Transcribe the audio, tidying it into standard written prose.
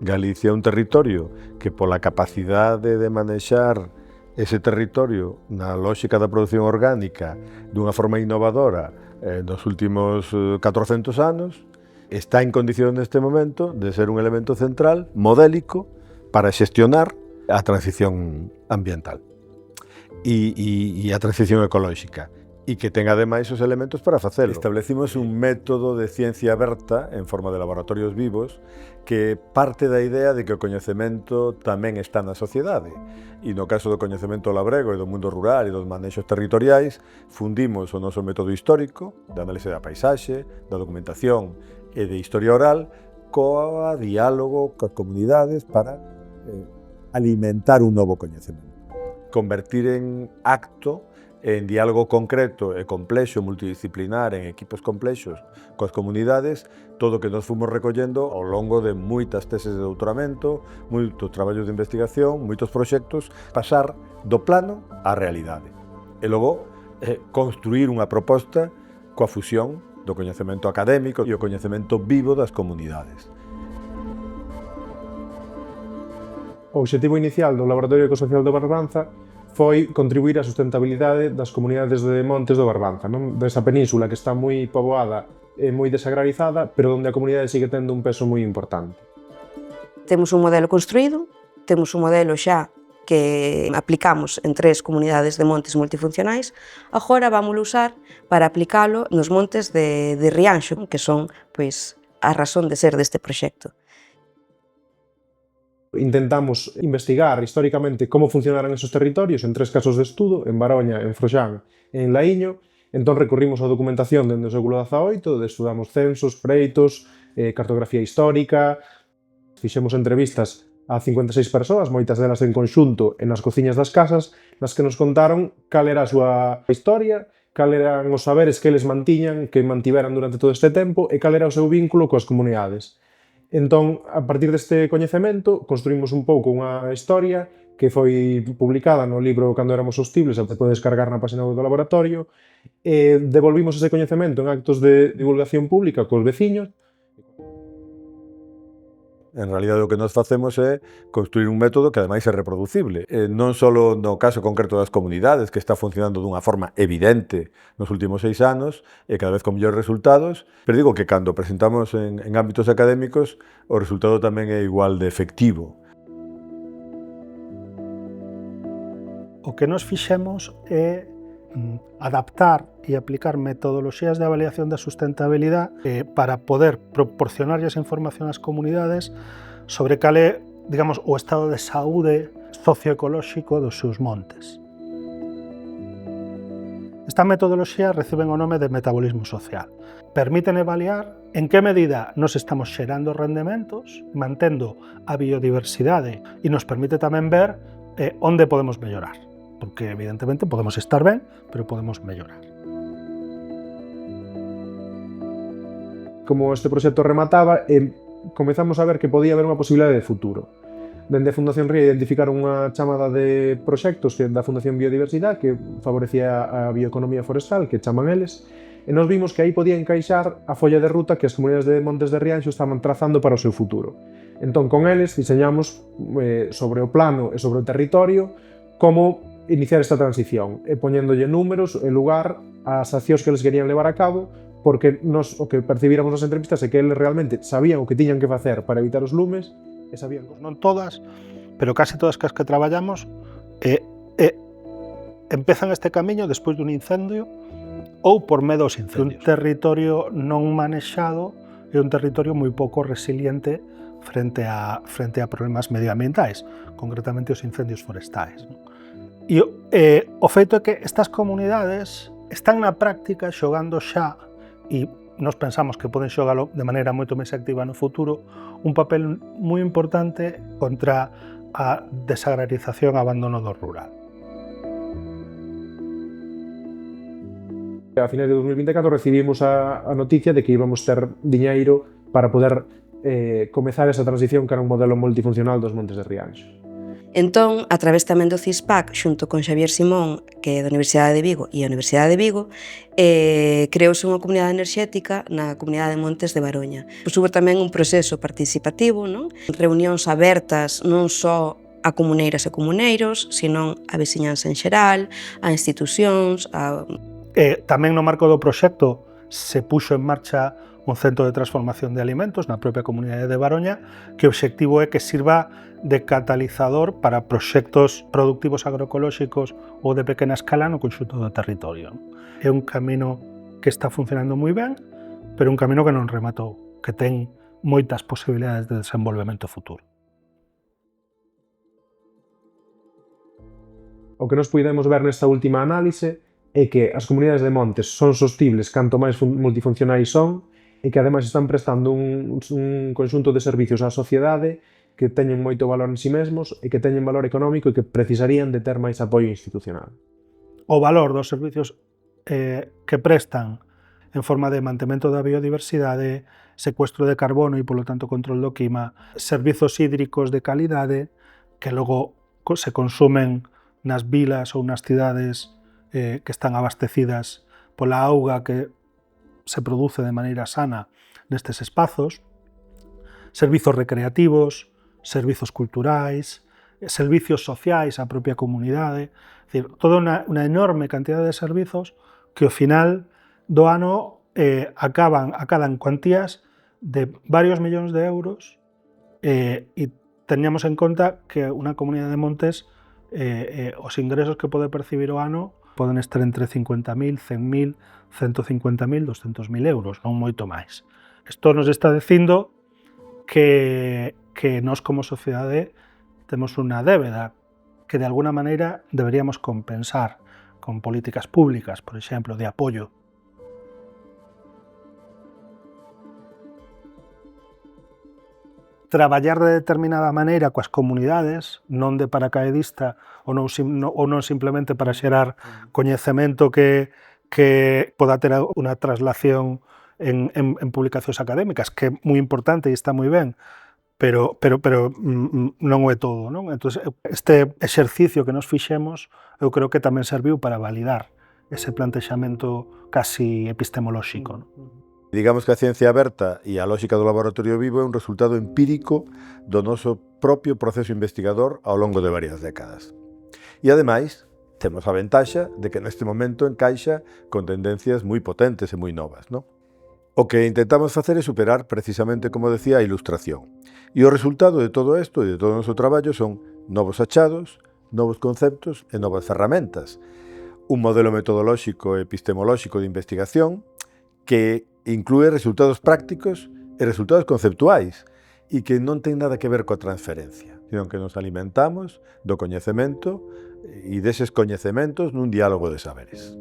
Galicia é un territorio que pola capacidade de manexar ese territorio na lógica da produción orgánica dunha forma innovadora nos últimos 400 anos, está en condición neste momento de ser un elemento central, modélico, para xestionar a transición ambiental e a transición ecolóxica, e que ten ademais os elementos para facelo. Establecimos un método de ciencia aberta en forma de laboratorios vivos que parte da idea de que o coñecemento tamén está na sociedade, e no caso do coñecemento labrego e do mundo rural e dos manexos territoriais fundimos o noso método histórico de análise da paisaxe, da documentación e de historia oral coa diálogo coas comunidades para alimentar un novo coñecemento. Convertir en acto, en diálogo concreto e complexo, multidisciplinar, en equipos complexos coas comunidades, todo o que nos fomos recollendo ao longo de moitas teses de doutoramento, moitos traballos de investigación, moitos proxectos, pasar do plano á realidade. E logo, construir unha proposta coa fusión do coñecemento académico e o coñecemento vivo das comunidades. O obxectivo inicial do Laboratorio Ecosocial do Barbanza foi contribuir á sustentabilidade das comunidades de montes do Barbanza, non? Desa península que está moi poboada e moi desagrarizada, pero onde a comunidade sigue tendo un peso moi importante. Temos un modelo construído, temos un modelo xa que aplicamos en 3 comunidades de montes multifuncionais, agora vámoslo usar para aplicalo nos montes de Rianxo, que son, pois, a razón de ser deste proxecto. Intentamos investigar históricamente como funcionaran esos territorios en 3 casos de estudo, en Baroña, en Froxán e en Laíño. Entón recorrimos a documentación dende o século XVIII, estudamos censos, freitos, cartografía histórica, fixemos entrevistas a 56 persoas, moitas delas en conxunto e nas cociñas das casas, nas que nos contaron cal era a súa historia, cal eran os saberes que eles mantiñan, que mantiveran durante todo este tempo e cal era o seu vínculo coas comunidades. Entón, a partir deste coñecemento, construímos un pouco unha historia que foi publicada no libro Cando éramos hostibles, se pode descargar na página web do laboratorio, e devolvimos ese coñecemento en actos de divulgación pública cos veciños. En realidade o que nos facemos é construir un método que ademais é reproducible. Non só no caso concreto das comunidades, que está funcionando dunha forma evidente nos últimos 6 anos e cada vez con mellores resultados, pero digo que cando presentamos en ámbitos académicos o resultado tamén é igual de efectivo. O que nos fixemos é adaptar e aplicar metodoloxías de avaliación da sustentabilidade para poder proporcionar esa información ás comunidades sobre cal é, digamos, o estado de saúde socioecolóxico dos seus montes. Esta metodoloxía recibe o nome de metabolismo social. Permiten avaliar en que medida nos estamos xerando rendementos, mantendo a biodiversidade, e nos permite tamén ver onde podemos mellorar. Porque evidentemente podemos estar ben, pero podemos mellorar. Como este proxecto remataba, comezamos a ver que podía haber unha posibilidade de futuro. Dende a Fundación Ría identificaron unha chamada de proxectos da Fundación Biodiversidade que favorecía a bioeconomía forestal, que chaman eles, e nos vimos que aí podía encaixar a folla de ruta que as comunidades de Montes de Rianxo estaban trazando para o seu futuro. Entón, con eles, diseñamos sobre o plano e sobre o territorio como iniciar esta transición, e poñéndolle números e lugar ás accións que eles querían levar a cabo, porque nos, o que percibíramos nas entrevistas é que eles realmente sabían o que tiñan que facer para evitar os lumes, e sabían, non todas, pero case todas as que traballamos, empezan este camiño despois dun incendio ou por medo aos incendios. Un territorio non manexado é un territorio moi pouco resiliente frente a problemas medioambientais, concretamente os incendios forestais. E o feito é que estas comunidades están na práctica xogando xa, e nós pensamos que poden xogalo de maneira moito máis activa no futuro, un papel moi importante contra a desagrarización e abandono do rural. A finais de 2024 recibimos a noticia de que íbamos ter diñeiro para poder comezar esa transición cara a un modelo multifuncional dos Montes de Rianxo. Entón, a través tamén do CISPAC, xunto con Xavier Simón, que é da Universidade de Vigo, e a Universidade de Vigo, creouse unha comunidade enerxética na comunidade de Montes de Baroña. Pois hubo tamén un proceso participativo, non? Reunións abertas non só a comuneiras e comuneiros, senón a veciñanza en xeral, a institucións, Tamén no marco do proxecto se puxo en marcha un centro de transformación de alimentos na propia comunidade de Baroña, que o obxectivo é que sirva de catalizador para proxectos productivos agroecolóxicos ou de pequena escala no conxunto do territorio. É un camino que está funcionando moi ben, pero un camino que non rematou, que ten moitas posibilidades de desenvolvemento futuro. O que nos puidemos ver nesta última análise é que as comunidades de montes son sostibles canto máis multifuncionais son e que ademais están prestando un conxunto de servicios á sociedade que teñen moito valor en si mesmos e que teñen valor económico e que precisarían de ter máis apoio institucional. O valor dos servicios que prestan en forma de mantemento da biodiversidade, secuestro de carbono e, polo tanto, control do clima, servizos hídricos de calidade que logo se consumen nas vilas ou nas cidades que están abastecidas pola auga que se produce de maneira sana nestes espazos, servizos recreativos, servizos culturais, servicios sociais á propia comunidade, é dicir, toda unha enorme cantidad de servizos que ao final do ano acadan cuantías de varios millóns de euros e teñamos en conta que unha comunidade de montes os ingresos que pode percibir o ano poden estar entre 50.000, 100.000, 150.000, 200.000 euros, non moito máis. Isto nos está dicindo que nós como sociedade temos unha débeda que de alguna maneira deberíamos compensar con políticas públicas, por exemplo, de apoio. Traballar de determinada maneira coas comunidades, non de paracaidista ou non simplemente para xerar coñecemento que poda ter unha traslación en publicacións académicas, que é moi importante e está moi ben, pero non o é todo, non? Entón, este exercicio que nos fixemos, eu creo que tamén serviu para validar ese plantexamento casi epistemolóxico, non? Digamos que a ciencia aberta e a lógica do laboratorio vivo é un resultado empírico do noso propio proceso investigador ao longo de varias décadas. E, ademais, temos a ventaxa de que neste momento encaixa con tendencias moi potentes e moi novas, non? O que intentamos facer é superar, precisamente como decía, a ilustración. E o resultado de todo isto e de todo o noso traballo son novos achados, novos conceptos e novas ferramentas. Un modelo metodolóxico e epistemolóxico de investigación que inclúe resultados prácticos e resultados conceptuais e que non ten nada que ver coa transferencia, sino que nos alimentamos do coñecemento e deses coñecementos nun diálogo de saberes.